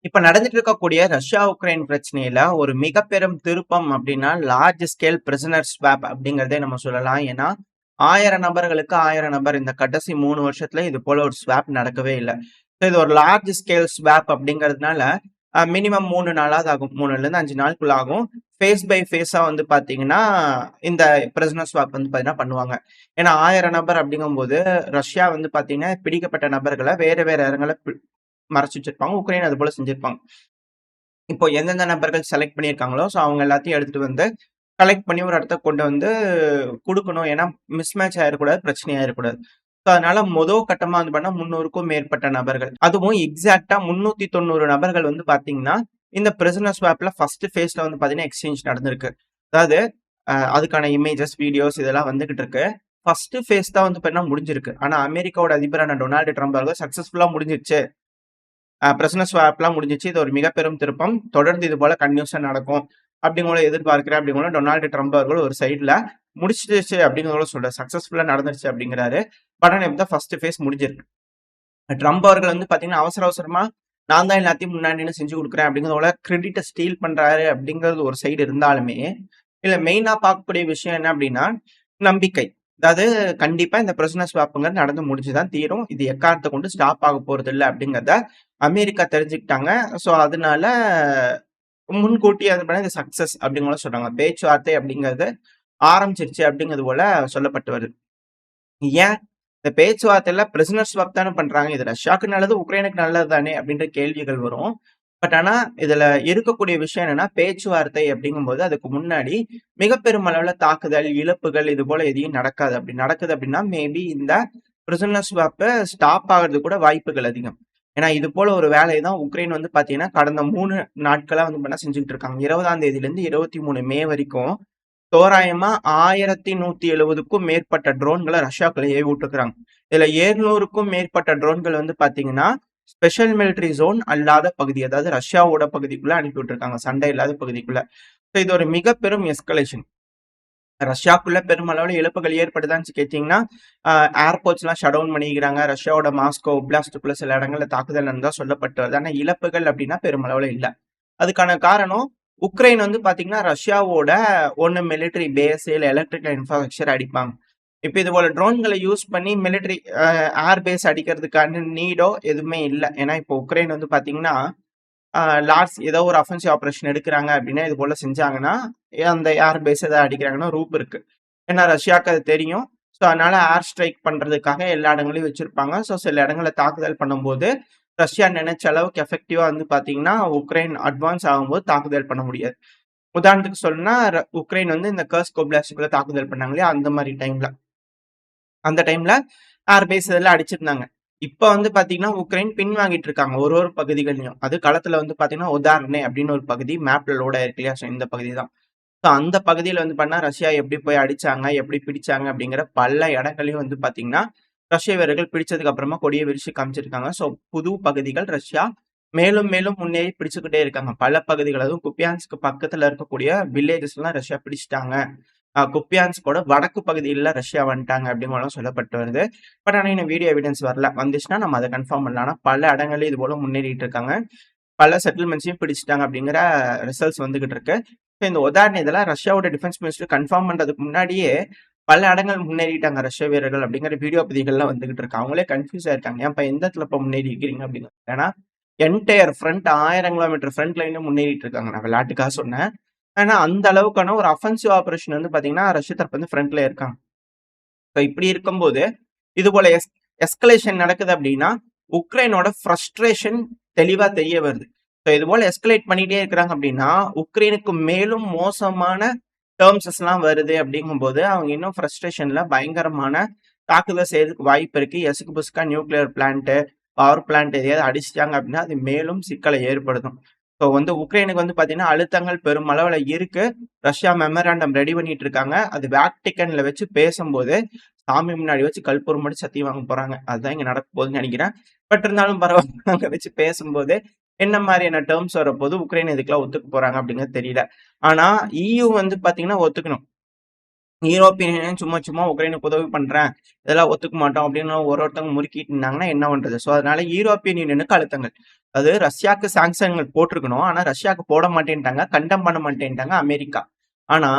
இப்ப நடந்துட்டு இருக்கக்கூடிய ரஷ்யா உக்ரைன் பிரச்சனையில ஒரு மிக பெரும் திருப்பம் அப்படின்னா லார்ஜ் ஸ்கேல் பிரிசனர் ஸ்வாப் அப்படிங்கிறதே நம்ம சொல்லலாம். ஏன்னா 1000 நபர்களுக்கு 1000 நபர் இந்த கடைசி 3 வருஷத்துல இது போல ஒரு ஸ்வாப் நடக்கவே இல்ல. இது ஒரு லார்ஜ் ஸ்கேல் ஸ்வாப் அப்படிங்கிறதுனால மினிமம் 3 நாளாவது ஆகும். 3ல இருந்து 5 நாளுக்குள்ள ஆகும். ஃபேஸ் பை ஃபேஸா வந்து பாத்தீங்கன்னா இந்த பிரிசனர் ஸ்வாப் வந்து பாத்தீங்கன்னா பண்ணுவாங்க. ஏன்னா 1000 நபர் அப்படிங்கும்போது ரஷ்யா வந்து பாத்தீங்கன்னா பிடிக்கப்பட்ட நபர்களை வேற வேற இடங்களை மறைச்சு வச்சிருப்பாங்க. உக்ரைன் அது போல செஞ்சிருப்பாங்க. இப்போ எந்தெந்த நபர்கள் செலக்ட் பண்ணியிருக்காங்களோ, ஸோ அவங்க எல்லாத்தையும் எடுத்துட்டு வந்து கலெக்ட் பண்ணி ஒரு இடத்துக்கு கொண்டு வந்து குடுக்கணும். ஏன்னா, மிஸ்மேட்ச் ஆயிறக்கூடாது, பிரச்சனை ஆயிறக்கூடாது. ஸோ அதனால கட்டமா வந்து பண்ணா 300க்கும் மேற்பட்ட நபர்கள். அதுவும் எக்ஸாக்ட்டா 390 நபர்கள் வந்து பார்த்தீங்கன்னா, இந்த பிரிசனர் ஸ்வாப்ல ஃபர்ஸ்ட் ஃபேஸ்ல வந்து பார்த்தீங்கன்னா, எக்ஸ்சேஞ்ச் நடந்திருக்கு. அதாவது அதுக்கான இமேஜஸ், வீடியோஸ் இதெல்லாம் வந்துகிட்டு இருக்கு. ஃபர்ஸ்ட் ஃபேஸ் தான் வந்து பார்த்தீங்கன்னா முடிஞ்சிருக்கு. ஆனா அமெரிக்காவோட அதிபரான டொனால்டு ட்ரம்ப் அவர்கள் சக்சஸ்ஃபுல்லா முடிஞ்சிருச்சு. பிரிசனர் ஸ்வாப்லாம் முடிஞ்சிச்சு. இது ஒரு மிக பெரும் திருப்பம். தொடர்ந்து இது போல கன்டினியூஸா நடக்கும். அப்படிங்கறத எதிர்பார்க்கிறேன் அப்படிங்கிற டொனால்டு ட்ரம்ப் அவர்கள் ஒரு சைடுல முடிச்சிடுச்சு அப்படிங்கிறத சொல்றாரு. சக்சஸ்ஃபுல்லா நடந்துருச்சு அப்படிங்கிறாரு. பட் ஆனா இப்ப ஃபர்ஸ்ட் ஃபேஸ் முடிஞ்சிருக்கு. ட்ரம்ப் அவர்கள் வந்து பாத்தீங்கன்னா அவசர அவசரமா நான் தான் எல்லாத்தையும் முன்னாடி நின்னு செஞ்சு கொடுக்குறேன் அப்படிங்கிறதோட கிரெடிட்டை ஸ்டீல் பண்றாரு அப்படிங்கிறது ஒரு சைடு இருந்தாலுமே, இதுல மெயினா பார்க்கக்கூடிய விஷயம் என்ன அப்படின்னா நம்பிக்கை. அதாவது கண்டிப்பா இந்த பிரிசனர் ஸ்வாப்ங்கிறது நடந்து முடிஞ்சுதான் தீரும். இது எக்காரணத்தை கொண்டு ஸ்டாப் ஆக போறது இல்ல அப்படிங்கிறத அமெரிக்கா தெரிஞ்சுக்கிட்டாங்க. ஸோ அதனால முன்கூட்டியே அது பண்ண இது சக்சஸ் அப்படிங்கிற சொல்றாங்க. பேச்சுவார்த்தை அப்படிங்கிறது ஆரம்பிச்சிருச்சு அப்படிங்கிறது போல சொல்லப்பட்டு வருது. ஏன் இந்த பேச்சுவார்த்தையில பிரிசனர் ஸ்வாப் தானே பண்றாங்க. இது ரஷ்யாவுக்கு நல்லது, உக்ரைனுக்கு நல்லது தானே அப்படின்ற கேள்விகள் வரும். பட் ஆனா இதுல இருக்கக்கூடிய விஷயம் என்னன்னா பேச்சுவார்த்தை அப்படிங்கும்போது அதுக்கு முன்னாடி மிக பெரும் அளவுல தாக்குதல், இழப்புகள் இது போல எதையும் நடக்காது. அப்படி நடக்குது அப்படின்னா மேபி இந்த பிரிசனர் ஸ்வாப் ஸ்டாப் ஆகுறது கூட வாய்ப்புகள் அதிகம். ஏன்னா இது போல ஒரு வேலையை தான் உக்ரைன் வந்து பாத்தீங்கன்னா கடந்த 3 நாட்களா வந்து பண்ண செஞ்சுட்டு இருக்காங்க. 20ஆம் தேதியில இருந்து 23 மே வரைக்கும் தோராயமா 1170க்கும் மேற்பட்ட ட்ரோன்களை ரஷ்யாக்குள்ள ஏவி விட்டுருக்காங்க. இதுல 700க்கும் மேற்பட்ட ட்ரோன்கள் வந்து பாத்தீங்கன்னா ஸ்பெஷல் மிலிட்டரி ஜோன் அல்லாத பகுதி, அதாவது ரஷ்யாவோட பகுதிக்குள்ள அனுப்பி விட்டுருக்காங்க, சண்டை இல்லாத பகுதிக்குள்ள. இது ஒரு மிக பெரும் எஸ்கலேஷன். ரஷ்யாக்குள்ள பெருமளவுல இழப்புகள் ஏற்படுதான்னு கேட்டீங்கன்னா ஏர்போர்ட்ஸ் எல்லாம் ஷட் டவுன் பண்ணிக்கிறாங்க. ரஷ்யாவோட மாஸ்கோ பிளாஸ்டுக்குள்ள சில இடங்கள்ல தாக்குதல் நடந்தா சொல்லப்பட்டு வருது. ஆனா இழப்புகள் அப்படின்னா பெருமளவுல இல்ல. அதுக்கான காரணம் உக்ரைன் வந்து பாத்தீங்கன்னா ரஷ்யாவோட ஒன்னு மிலிட்டரி பேஸ் இல்ல எலக்ட்ரிக்கல் இன்ஃப்ராஸ்ட்ரக்சர் அடிப்பாங்க. இப்ப இது போல ட்ரோன்களை யூஸ் பண்ணி மிலிட்டரி ஏர் பேஸ் அடிக்கிறதுக்கான நீடோ எதுவுமே இல்லை. ஏன்னா இப்போ உக்ரைன் வந்து பாத்தீங்கன்னா லார்ட்ஸ் ஏதோ ஒரு அஃபென்சிவ் ஆபரேஷன் எடுக்கிறாங்க அப்படின்னா இது போல செஞ்சாங்கன்னா அந்த ஏர் பேஸ் ஏதாவது அடிக்கிறாங்கன்னா ரூப் இருக்கு. ஏன்னா ரஷ்யாவுக்கு அது தெரியும். ஸோ அதனால ஏர் ஸ்ட்ரைக் பண்றதுக்காக எல்லா இடங்களையும் வச்சிருப்பாங்க. ஸோ சில இடங்களை தாக்குதல் பண்ணும்போது ரஷ்யா நினைச்ச அளவுக்கு எஃபெக்டிவா வந்து பாத்தீங்கன்னா உக்ரைன் அட்வான்ஸ் ஆகும்போது தாக்குதல் பண்ண முடியாது. உதாரணத்துக்கு சொல்லணும்னா உக்ரைன் வந்து இந்த கர்ஸ்க் ஒப்லாஸ்ட்குள்ள தாக்குதல் பண்ணாங்க இல்லையா, அந்த டைம்ல ஏர்பேஸ் இதெல்லாம் அடிச்சிருந்தாங்க. இப்ப வந்து பாத்தீங்கன்னா உக்ரைன் பின்வாங்கிட்டு இருக்காங்க ஒரு ஒரு பகுதிகளையும். அது களத்துல வந்து பாத்தீங்கன்னா உதாரணே அப்படின்னு ஒரு பகுதி மேப்ல லோட் ஆயிருக்கு இல்லையா, இந்த பகுதி தான். ஸோ அந்த பகுதியில வந்து பண்ணா ரஷ்யா எப்படி போய் அடிச்சாங்க, எப்படி பிடிச்சாங்க அப்படிங்கிற பல இடங்களையும் வந்து பாத்தீங்கன்னா ரஷ்ய வீரர்கள் பிடிச்சதுக்கு அப்புறமா கொடியை விரிச்சு காமிச்சிருக்காங்க. ஸோ புது பகுதிகள் ரஷ்யா மேலும் மேலும் முன்னேறி பிடிச்சுக்கிட்டே இருக்காங்க. பல பகுதிகள், அதுவும் குப்பியான்ஸ்க்கு பக்கத்துல இருக்கக்கூடிய வில்லேஜஸ் எல்லாம் ரஷ்யா பிடிச்சிட்டாங்க. குப்பியான்ஸ்கோட வடக்கு பகுதியில ரஷ்யா வந்துட்டாங்க அப்படிங்கலாம் சொல்லப்பட்டு வருது. பட் ஆனா இன்னும் வீடியோ எவிடன்ஸ் வரல. வந்துச்சுன்னா நம்ம அதை கன்ஃபார்ம் பண்ணலாம். ஆனா பல இடங்கள்ல இது போல முன்னேறிட்டு இருக்காங்க. பல செட்டில்மெண்ட்ஸையும் பிடிச்சிட்டாங்க அப்படிங்கிற ரிசல்ட்ஸ் வந்துகிட்டு இருக்கு. இந்த உதாரணம் இதெல்லாம் ரஷ்யாவோட டிஃபென்ஸ் மினிஸ்டர் கன்ஃபார்ம் பண்றதுக்கு முன்னாடியே பல இடங்கள் முன்னேறிட்டாங்க ரஷ்ய வீரர்கள் அப்படிங்கிற வீடியோ பதிவுகள்லாம் வந்துகிட்டு இருக்கு. அவங்களே கன்ஃபியூஸ் ஆயிருக்காங்க. ஏன்ப்பா எந்த இடத்துல இப்ப முன்னேறி இருக்கிறீங்க அப்படின்னு. ஏன்னா என்டையர் ஃப்ரண்ட் 1000 கிலோமீட்டர் ஃப்ரண்ட் லைன்ல முன்னேறிட்டு இருக்காங்க. நான் விளையாட்டுக்காக சொன்னேன். ஆனா அந்த அளவுக்கான ஒரு அஃபென்சிவ் ஆபரேஷன் வந்து பாத்தீங்கன்னா ரஷ்ய தரப்பு வந்து ஃப்ரண்ட்ல இருக்காங்க. இப்படி இருக்கும்போது இது போல எஸ்கலேஷன் நடக்குது அப்படின்னா உக்ரைனோட ஃப்ரஸ்ட்ரேஷன் தெளிவா தெரிய வருது. இது போல எஸ்கலேட் பண்ணிட்டே இருக்கிறாங்க அப்படின்னா உக்ரைனுக்கு மேலும் மோசமான டேர்ம்ஸ் எல்லாம் வருது அப்படிங்கும்போது அவங்க இன்னும் ஃப்ரஸ்ட்ரேஷன்ல பயங்கரமான தாக்குதல் செய்யறதுக்கு வாய்ப்பு இருக்கு. எசுக்கு puchka nuclear plant, power plant எதையாவது அடிச்சிட்டாங்க அப்படின்னா அது மேலும் சிக்கலை ஏற்படுத்தும். ஸோ வந்து உக்ரைனுக்கு வந்து பாத்தீங்கன்னா அழுத்தங்கள் பெரும் அளவுல இருக்கு. ரஷ்யா மெமராண்டம் ரெடி பண்ணிட்டு இருக்காங்க. அது வேட்டிகன்ல வச்சு பேசும்போது சாமி முன்னாடி வச்சு கல்பூரம் மட்டும் சத்தியம் வாங்க போறாங்க. அதுதான் இங்க நடக்க போகுதுன்னு நினைக்கிறேன். பட் இருந்தாலும் பரவாயில்ல, அங்க வச்சு பேசும்போது என்ன மாதிரியான டேர்ம்ஸ் வரப்போது, உக்ரைன் இதுக்கெல்லாம் ஒத்துக்க போறாங்க அப்படிங்கிறது தெரியல. ஆனா இயு வந்து பாத்தீங்கன்னா ஒத்துக்கணும். யூரோப்பியன் யூனியன் சும்மா சும்மா உக்ரைனுக்கு உதவி பண்றேன், இதெல்லாம் ஒத்துக்க மாட்டோம் அப்படின்னு ஒருத்தவங்க முறுக்கிட்டு இருந்தாங்கன்னா என்ன பண்றது? ஸோ அதனால யூரோப்பியன் யூனியனுக்கு அழுத்தங்கள். அது ரஷ்யாக்கு சாங்ஷன்கள் போட்டிருக்கணும். ஆனா ரஷ்யாக்கு போட மாட்டேன்ட்டாங்க, கண்டம் பண்ண மாட்டேன்ட்டாங்க அமெரிக்கா. ஆனா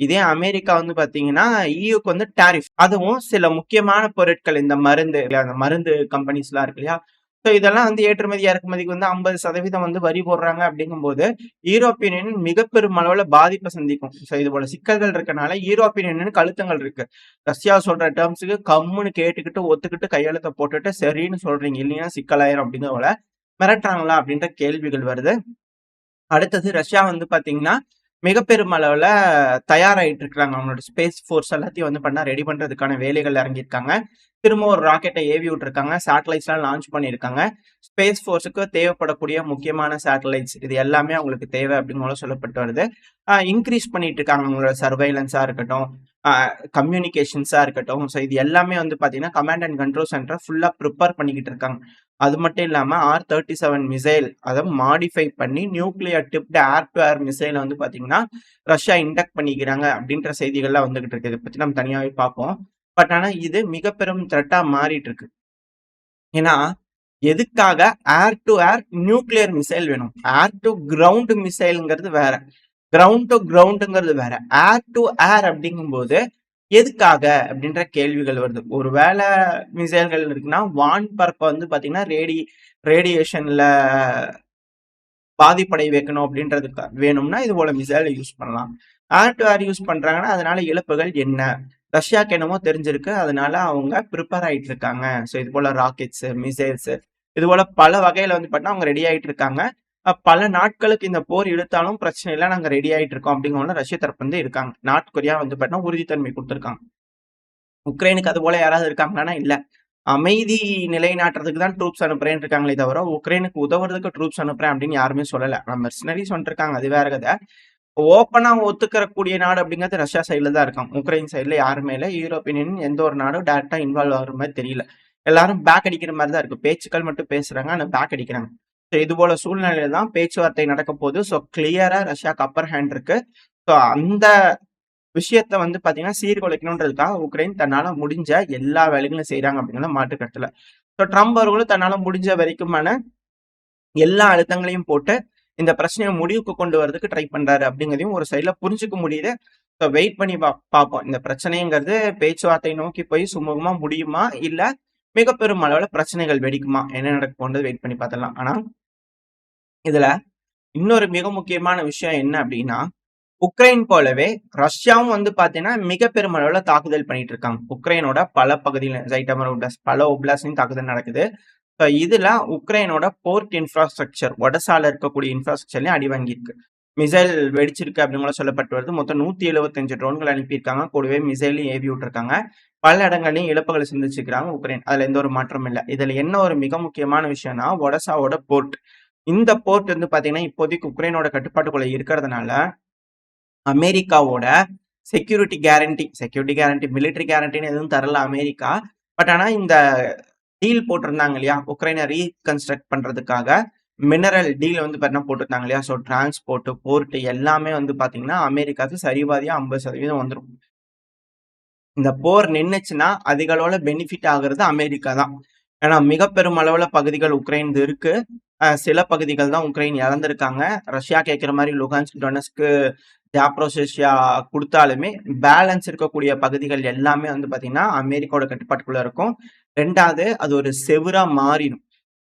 இதே அமெரிக்கா வந்து பாத்தீங்கன்னா ஈயூக்கு வந்து டாரிஃப், அதுவும் சில முக்கியமான பொருட்கள் இந்த மருந்து அந்த மருந்து கம்பெனிஸ் எல்லாம் இருக்கு இல்லையா, ஸோ இதெல்லாம் வந்து ஏற்றுமதி இறக்குமதிக்கு வந்து 50% வந்து வரி போடுறாங்க அப்படிங்கும்போது யூரோப்பியன் யூனியன் மிக பெரும் அளவுல பாதிப்பை சந்திக்கும். ஸோ இது போல சிக்கல்கள் இருக்கனால யூரோப்பியன் யூனியனுக்கு அழுத்தங்கள் இருக்கு. ரஷ்யா சொல்ற டேர்ம்ஸுக்கு கம்முன்னு கேட்டுக்கிட்டு ஒத்துக்கிட்டு கையெழுத்த போட்டுட்டு சரின்னு சொல்றீங்க, இல்லைன்னா சிக்கலாயிரும் அப்படிங்கிற போல மிரட்டுறாங்களா அப்படின்ற கேள்விகள் வருது. அடுத்தது ரஷ்யா வந்து பாத்தீங்கன்னா மிக பெரும் அளவுல தயாராயிட்டு இருக்காங்க. அவங்களோட ஸ்பேஸ் ஃபோர்ஸ் எல்லாத்தையும் வந்து பண்ணா ரெடி பண்றதுக்கான வேலைகள் இறங்கியிருக்காங்க. திரும்ப ஒரு ராக்கெட்டை ஏவி விட்டுருக்காங்க. சேட்டலைட்ஸ் எல்லாம் லான்ச் பண்ணியிருக்காங்க. ஸ்பேஸ் ஃபோர்ஸுக்கு தேவைப்படக்கூடிய முக்கியமான சேட்டலைட்ஸ் இது எல்லாமே அவங்களுக்கு தேவை அப்படின்னு சொல்லப்பட்டு வருது. இன்க்ரீஸ் பண்ணிட்டு இருக்காங்க அவங்களோட சர்வைலன்ஸா இருக்கட்டும், கம்யூனிகேஷன்ஸா இருக்கட்டும். ஸோ இது எல்லாமே வந்து பாத்தீங்கன்னா கமாண்ட் அண்ட் கண்ட்ரோல் சென்டரை ஃபுல்லா ப்ரிப்பேர் பண்ணிக்கிட்டு இருக்காங்க. அது மட்டும் இல்லாம R-37 மிசைல் அதை மாடிஃபை பண்ணி nuclear tipped air to air மிசைலை வந்து பாத்தீங்கன்னா ரஷ்யா இண்டக்ட் பண்ணிக்கிறாங்க அப்படின்ற செய்திகள்லாம் வந்துகிட்டு இருக்கு. இதை பத்தி நம்ம தனியாவே பார்ப்போம். பட் ஆனா இது மிக பெரும் த்ரெட்டா மாறிட்டு இருக்கு. ஏன்னா எதுக்காக air to air nuclear missile வேணும்? ஏர் டு கிரவுண்ட் மிசைல்ங்கிறது வேற, கிரவுண்ட் டு கிரவுண்டுங்கிறது வேற. ஏர் டு ஏர் அப்படிங்கும்போது எதுக்காக அப்படின்ற கேள்விகள் வருது. ஒருவேளை மிசைல்கள் இருக்குன்னா வான் பரப்ப வந்து பாத்தீங்கன்னா ரேடியேஷன்ல பாதிப்படை வைக்கணும் அப்படின்றதுக்கு வேணும்னா இது போல மிசைலை யூஸ் பண்ணலாம். ஏர் டு ஏர் யூஸ் பண்றாங்கன்னா அதனால இழப்புகள் என்ன? ரஷ்யாக்கு என்னமோ தெரிஞ்சிருக்கு, அதனால அவங்க ப்ரிப்பேர் ஆயிட்டு இருக்காங்க. ஸோ இது போல ராக்கெட்ஸ், மிசைல்ஸ் இது போல பல வகையில வந்து பார்த்தா அவங்க ரெடி ஆயிட்டு இருக்காங்க. பல நாட்களுக்கு இந்த போர் இழுத்தாலும் பிரச்சனை இல்லை, நாங்க ரெடி ஆயிட்டு இருக்கோம் அப்படிங்கிற ரஷ்ய தரப்பு வந்து இருக்காங்க. நார்த் கொரியா வந்து பார்த்தா உறுதித்தன்மை கொடுத்துருக்காங்க. உக்ரைனுக்கு அது போல யாராவது இருக்காங்கன்னா இல்ல, அமைதி நிலைநாட்டுறதுக்கு தான் ட்ரூப்ஸ் அனுப்புறேன்னு இருக்காங்களே தவிர உக்ரைனுக்கு உதவுறதுக்கு ட்ரூப்ஸ் அனுப்புறேன் அப்படின்னு யாருமே சொல்லல. மெர்சனரிஸ் வந்துட்டு இருக்காங்க, அது வேற கதை. ஓப்பனா ஒத்துக்கிற கூடிய நாடு அப்படிங்கிறது ரஷ்யா சைட்ல தான் இருக்காங்க. உக்ரைன் சைட்ல யாருமே இல்லை. யூரோப்பியன் யூனியன் எந்த ஒரு நாடும் டைரக்டா இன்வால்வ் ஆகுற மாதிரி தெரியல. எல்லாரும் பேக் அடிக்கிற மாதிரி தான் இருக்கு. பேச்சுக்கள் மட்டும் பேசுறாங்க, ஆனா பேக் அடிக்கிறாங்க. ஸோ இது போல சூழ்நிலையில தான் பேச்சுவார்த்தை நடக்க போகுது. ஸோ கிளியரா ரஷ்யாக்கு அப்பர் ஹேண்ட் இருக்கு. ஸோ அந்த விஷயத்த வந்து பாத்தீங்கன்னா சீர்குலைக்கணுன்றதுக்காக உக்ரைன் தன்னால முடிஞ்ச எல்லா வேலைகளும் செய்யறாங்க அப்படிங்கிற மாற்று கருத்துல. ஸோ ட்ரம்ப் அவர்களும் தன்னால முடிஞ்ச வரைக்குமான எல்லா அழுத்தங்களையும் போட்டு இந்த பிரச்சனையை முடிவுக்கு கொண்டு வரதுக்கு ட்ரை பண்றாரு அப்படிங்கிறதையும் ஒரு சைட்ல புரிஞ்சுக்க முடியுது. ஸோ வெயிட் பண்ணி பார்ப்போம். இந்த பிரச்சனைங்கிறது பேச்சுவார்த்தை நோக்கி போய் சுமூகமா முடியுமா, இல்ல மிக பெரும் அளவுல பிரச்சனைகள் வெடிக்குமா, என்ன நடக்க போன்றது வெயிட் பண்ணி பார்த்துடலாம். ஆனா இதுல இன்னொரு மிக முக்கியமான விஷயம் என்ன அப்படின்னா, உக்ரைன் போலவே ரஷ்யாவும் வந்து பாத்தீங்கன்னா மிக பெரும் அளவுல தாக்குதல் பண்ணிட்டு இருக்காங்க. உக்ரைனோட பல பகுதியில ஜைட்டமர் பல ஒப்லாஸ்ட்லயும் தாக்குதல் நடக்குது. இதுல உக்ரைனோட போர்ட் இன்ஃப்ராஸ்ட்ரக்சர் வடசால இருக்கக்கூடிய இன்ஃப்ராஸ்ட்ரக்சர்லயும் அடி வாங்கியிருக்கு. மிசைல் வெடிச்சிருக்கு அப்படின்னு சொல்லப்பட்டு வருது. மொத்தம் 175 ட்ரோன்கள் அனுப்பியிருக்காங்க. கூடவே மிசைலையும் ஏவி விட்டுருக்காங்க. பல இடங்களையும் இழப்புகளை சந்திச்சிருக்கிறாங்க உக்ரைன். அதுல எந்த ஒரு மாற்றமும் இல்லை. இதுல என்ன ஒரு மிக முக்கியமான விஷயம்னா ஒடசாவோட போர்ட். இந்த போர்ட் வந்து பாத்தீங்கன்னா இப்போதைக்கு உக்ரைனோட கட்டுப்பாட்டுக்குள்ள இருக்கிறதுனால அமெரிக்காவோட செக்யூரிட்டி கேரண்டி மிலிட்டரி கேரண்டின்னு எதுவும் தரல அமெரிக்கா. பட் ஆனா இந்த டீல் போட்டிருந்தாங்க இல்லையா, உக்ரைனை ரீகன்ஸ்ட்ரக்ட் பண்றதுக்காக மினரல் டீல் வந்து பார்த்தீங்கன்னா போட்டிருந்தாங்க இல்லையா. ஸோ டிரான்ஸ்போர்ட், போர்ட் எல்லாமே வந்து பாத்தீங்கன்னா அமெரிக்காவுக்கு சரிபாதியா 50% வந்துடும். இந்த போர் நின்னுச்சுன்னா அதிக அளவுல பெனிஃபிட் ஆகுறது அமெரிக்கா தான். ஏன்னா மிக பெரும் அளவுல பகுதிகள் உக்ரைன் இருக்கு. சில பகுதிகள் தான் உக்ரைன் இழந்திருக்காங்க. ரஷ்யா கேட்கிற மாதிரி லுகான்ஸ்க், டொனஸ்க்கு, ஜாப்ரோசியா கொடுத்தாலுமே பேலன்ஸ் இருக்கக்கூடிய பகுதிகள் எல்லாமே வந்து பாத்தீங்கன்னா அமெரிக்காவோட கட்டுப்பாட்டுக்குள்ள இருக்கும். ரெண்டாவது அது ஒரு செவுரா மாறிடும்.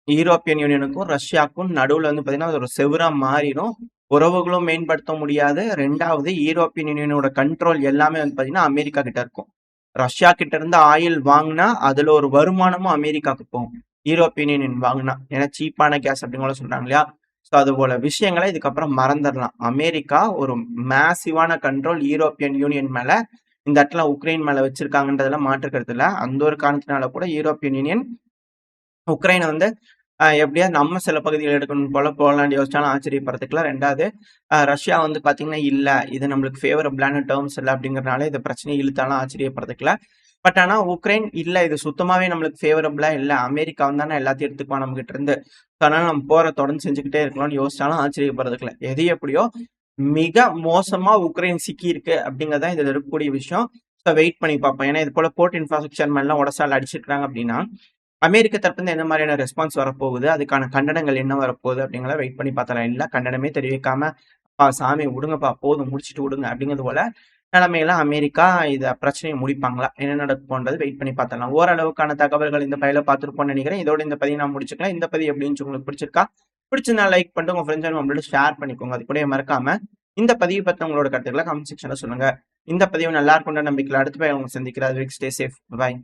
யூரோப்பியன் யூனியனுக்கும் ரஷ்யாவுக்கும் நடுவுல வந்து பாத்தீங்கன்னா அது ஒரு செவுரா மாறிடும். உறவுகளும் மேம்படுத்த முடியாது. ரெண்டாவது யூரோப்பியன் யூனியனோட கண்ட்ரோல் எல்லாமே வந்து பாத்தீங்கன்னா அமெரிக்கா கிட்ட இருக்கும். ரஷ்யா கிட்ட இருந்து ஆயில் வாங்கினா அதுல ஒரு வருமானமும் அமெரிக்காவுக்கு போகும். யூரோப்பியன் யூனியன் வாங்கினா, ஏன்னா சீப்பான கேஸ் அப்படிங்கிற சொல்றாங்க இல்லையா. ஸோ அது போல விஷயங்களை இதுக்கப்புறம் மறந்துடலாம். அமெரிக்கா ஒரு மேசிவான கண்ட்ரோல் யூரோப்பியன் யூனியன் மேல இந்த இடத்துல உக்ரைன் மேல வச்சிருக்காங்கன்றதுல மாற்று கருத்து இல்ல. அந்த ஒரு காரணத்தினால கூட யூரோப்பியன் யூனியன் உக்ரைனை வந்து எப்படியா நம்ம சில பகுதிகள் எடுக்கணும் போல போலாண்டு யோசிச்சாலும் ஆச்சரியப்படுறதுக்குல. ரெண்டாவது ரஷ்யா வந்து பாத்தீங்கன்னா இல்ல இது நம்மளுக்கு ஃபேவரபிளான டேர்ம்ஸ் இல்லை அப்படிங்கறதுனால இந்த பிரச்சனையை இழுத்தாலும் ஆச்சரியப்படுறதுக்குல. பட் ஆனா உக்ரைன் இல்ல இது சுத்தமாவே நம்மளுக்கு ஃபேவரபிளா இல்ல, அமெரிக்கா வந்தானே எல்லாத்தையும் எடுத்துக்குவா நம்ம கிட்ட இருந்து, அதனால நம்ம போற தொடர்ந்து செஞ்சுக்கிட்டே இருக்கலாம்னு யோசிச்சாலும் ஆச்சரியப்படுறதுக்குல. எது எப்படியோ மிக மோசமா உக்ரைன் சிக்கியிருக்கு அப்படிங்கிறது தான் இதுல இருக்கக்கூடிய விஷயம். ஸோ வெயிட் பண்ணி பார்ப்போம். ஏன்னா இது போல போர்ட் இன்ஃப்ராஸ்ட்ரக்சர் மேலாம் உடசால அடிச்சிருக்காங்க அப்படின்னா, அமெரிக்க தரப்புல எந்த மாதிரியான ரெஸ்பான்ஸ் வரப்போகுது, அதுக்கான கண்டனங்கள் என்ன வரப்போகுது அப்படிங்கிறத வெயிட் பண்ணி பார்த்தலாம். இல்ல கண்டனமே தெரிவிக்காம, "அப்பா சாமி விடுங்கப்பா, போதும் முடிச்சுட்டு விடுங்க" அப்படிங்கிறது போல நிலைமையில அமெரிக்கா இத பிரச்சனைய முடிப்பாங்களா? என்ன நடக்க போன்றது வெயிட் பண்ணி பார்த்தரலாம். ஓரளவுக்கான தகவல்கள் இந்த பதிவுல பார்த்திருப்போம்னு நினைக்கிறேன். இதோட இந்த பதிவு நான் முடிச்சுக்கலாம். இந்த பதிவு எப்படி இருந்துச்சு உங்களுக்கு பிடிச்சிருக்கா? பிடிச்சிருந்தா லைக் பண்ணிட்டு உங்க ஃப்ரெண்ட்ஸ் அண்ட் ஃபேமிலியோட ஷேர் பண்ணிக்கோங்க. அது கூடவே மறக்காம இந்த பதிவு பத்தின உங்களோட கருத்துக்கள கமெண்ட் செக்ஷன்ல சொல்லுங்க. இந்த பதிவு நல்லா இருக்கும்ன்ற நம்பிக்கையில அடுத்த பதிவுல உங்கள சந்திக்கிறேன். அது வரைக்கும் ஸ்டே சேஃப். பாய்.